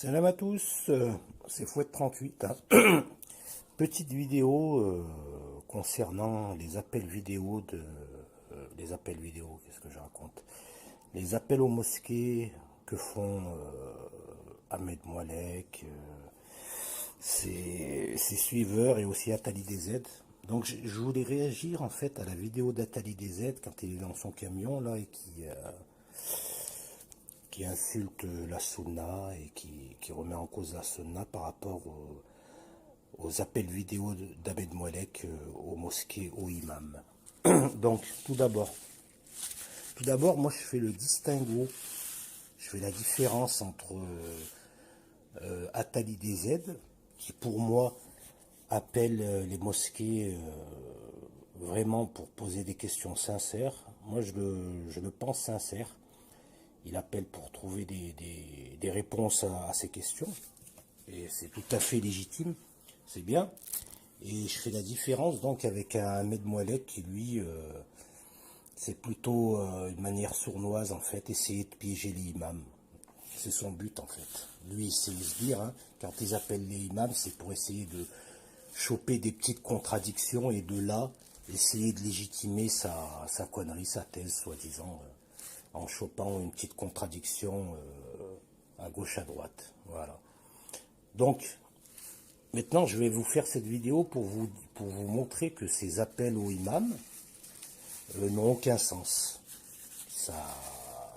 Salam à tous, c'est Fouette38, hein. Petite vidéo concernant les appels vidéo les appels vidéo, qu'est-ce que je raconte? Les appels aux mosquées que font Ahmed Moalek, ses suiveurs et aussi Atali DZ. Donc je voulais réagir en fait à la vidéo d'Atali DZ quand il est dans son camion là et qui insulte la sunna et qui remet en cause la sunna par rapport aux appels vidéo d'Ahmed Moalek aux mosquées, aux imams. Donc, tout d'abord, moi je fais le distinguo, je fais la différence entre Atali DZ, qui pour moi appelle les mosquées vraiment pour poser des questions sincères. Moi je le pense sincère. Il appelle pour trouver des réponses à ces questions. Et c'est tout à fait légitime. C'est bien. Et je fais la différence donc avec un Ahmed Moalek qui lui, c'est plutôt une manière sournoise en fait, essayer de piéger les imams. C'est son but en fait. Lui, il sait se dire, hein, quand ils appellent les imams, c'est pour essayer de choper des petites contradictions et de là, essayer de légitimer sa connerie, sa thèse, soi-disant. En chopant une petite contradiction à gauche à droite. Voilà. Donc, maintenant, je vais vous faire cette vidéo pour vous montrer que ces appels aux imams n'ont aucun sens. Ça,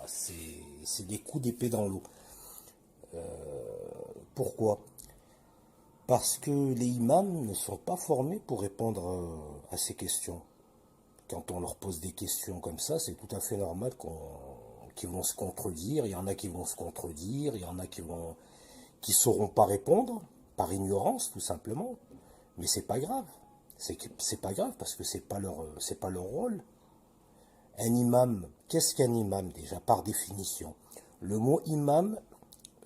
c'est des coups d'épée dans l'eau. Pourquoi? Parce que les imams ne sont pas formés pour répondre à ces questions. Quand on leur pose des questions comme ça, c'est tout à fait normal qu'ils vont se contredire. Il y en a qui vont se contredire, il y en a qui sauront pas répondre, par ignorance tout simplement. Mais c'est pas grave. C'est pas grave parce que c'est pas leur rôle. Un imam, qu'est-ce qu'un imam déjà par définition? Le mot imam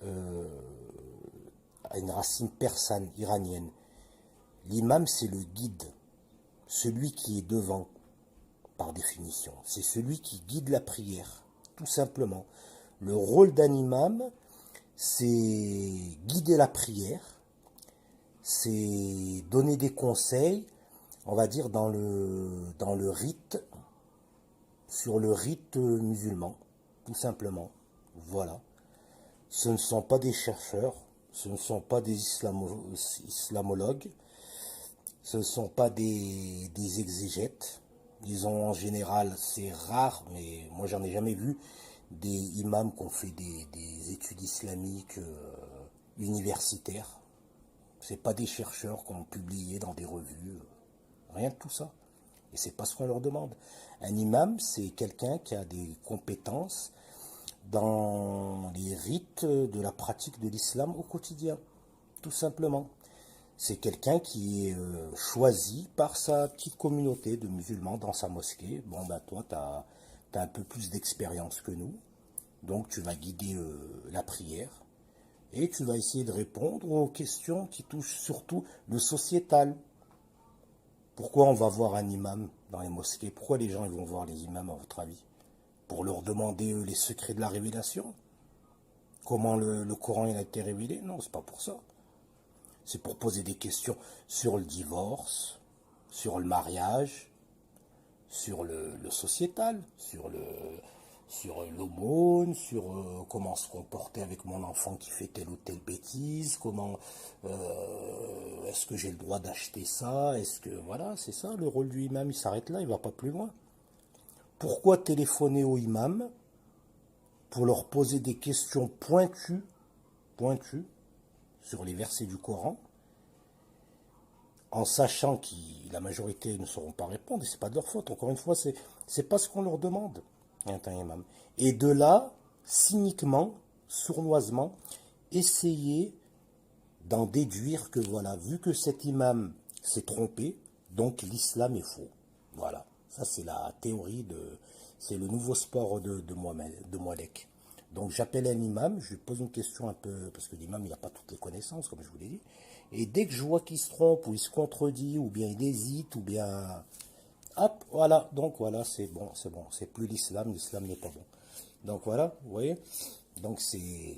a une racine persane, iranienne. L'imam, c'est le guide, celui qui est devant. Par définition. C'est celui qui guide la prière, tout simplement. Le rôle d'un imam, c'est guider la prière, c'est donner des conseils, on va dire, dans le rite, sur le rite musulman, tout simplement. Voilà. Ce ne sont pas des chercheurs, ce ne sont pas des islamologues, ce ne sont pas des exégètes. Disons en général, c'est rare, mais moi j'en ai jamais vu des imams qui ont fait des études islamiques universitaires. C'est pas des chercheurs qui ont publié dans des revues, rien de tout ça. Et c'est pas ce qu'on leur demande. Un imam, c'est quelqu'un qui a des compétences dans les rites de la pratique de l'islam au quotidien, tout simplement. C'est quelqu'un qui est choisi par sa petite communauté de musulmans dans sa mosquée. Bon, ben toi, tu as un peu plus d'expérience que nous. Donc, tu vas guider la prière. Et tu vas essayer de répondre aux questions qui touchent surtout le sociétal. Pourquoi on va voir un imam dans les mosquées? Pourquoi les gens ils vont voir les imams, à votre avis? Pour leur demander les secrets de la révélation? Comment le Coran il a été révélé? Non, c'est pas pour ça. C'est pour poser des questions sur le divorce, sur le mariage, sur le sociétal, sur l'aumône, sur comment se comporter avec mon enfant qui fait telle ou telle bêtise, comment est-ce que j'ai le droit d'acheter ça, est-ce que voilà, c'est ça le rôle du imam, il s'arrête là, il va pas plus loin. Pourquoi téléphoner au imam pour leur poser des questions pointues sur les versets du Coran, en sachant que la majorité ne sauront pas répondre, et c'est pas de leur faute. Encore une fois, c'est pas ce qu'on leur demande. Et de là, cyniquement, sournoisement, essayer d'en déduire que voilà, vu que cet imam s'est trompé, donc l'islam est faux. Voilà, ça c'est la théorie c'est le nouveau sport de Moalek. Donc j'appelle un imam, je lui pose une question un peu, parce que l'imam il n'a pas toutes les connaissances, comme je vous l'ai dit, et dès que je vois qu'il se trompe, ou il se contredit, ou bien il hésite, ou bien... Hop, voilà, donc voilà, c'est bon, c'est plus l'islam n'est pas bon. Donc voilà, vous voyez, donc c'est...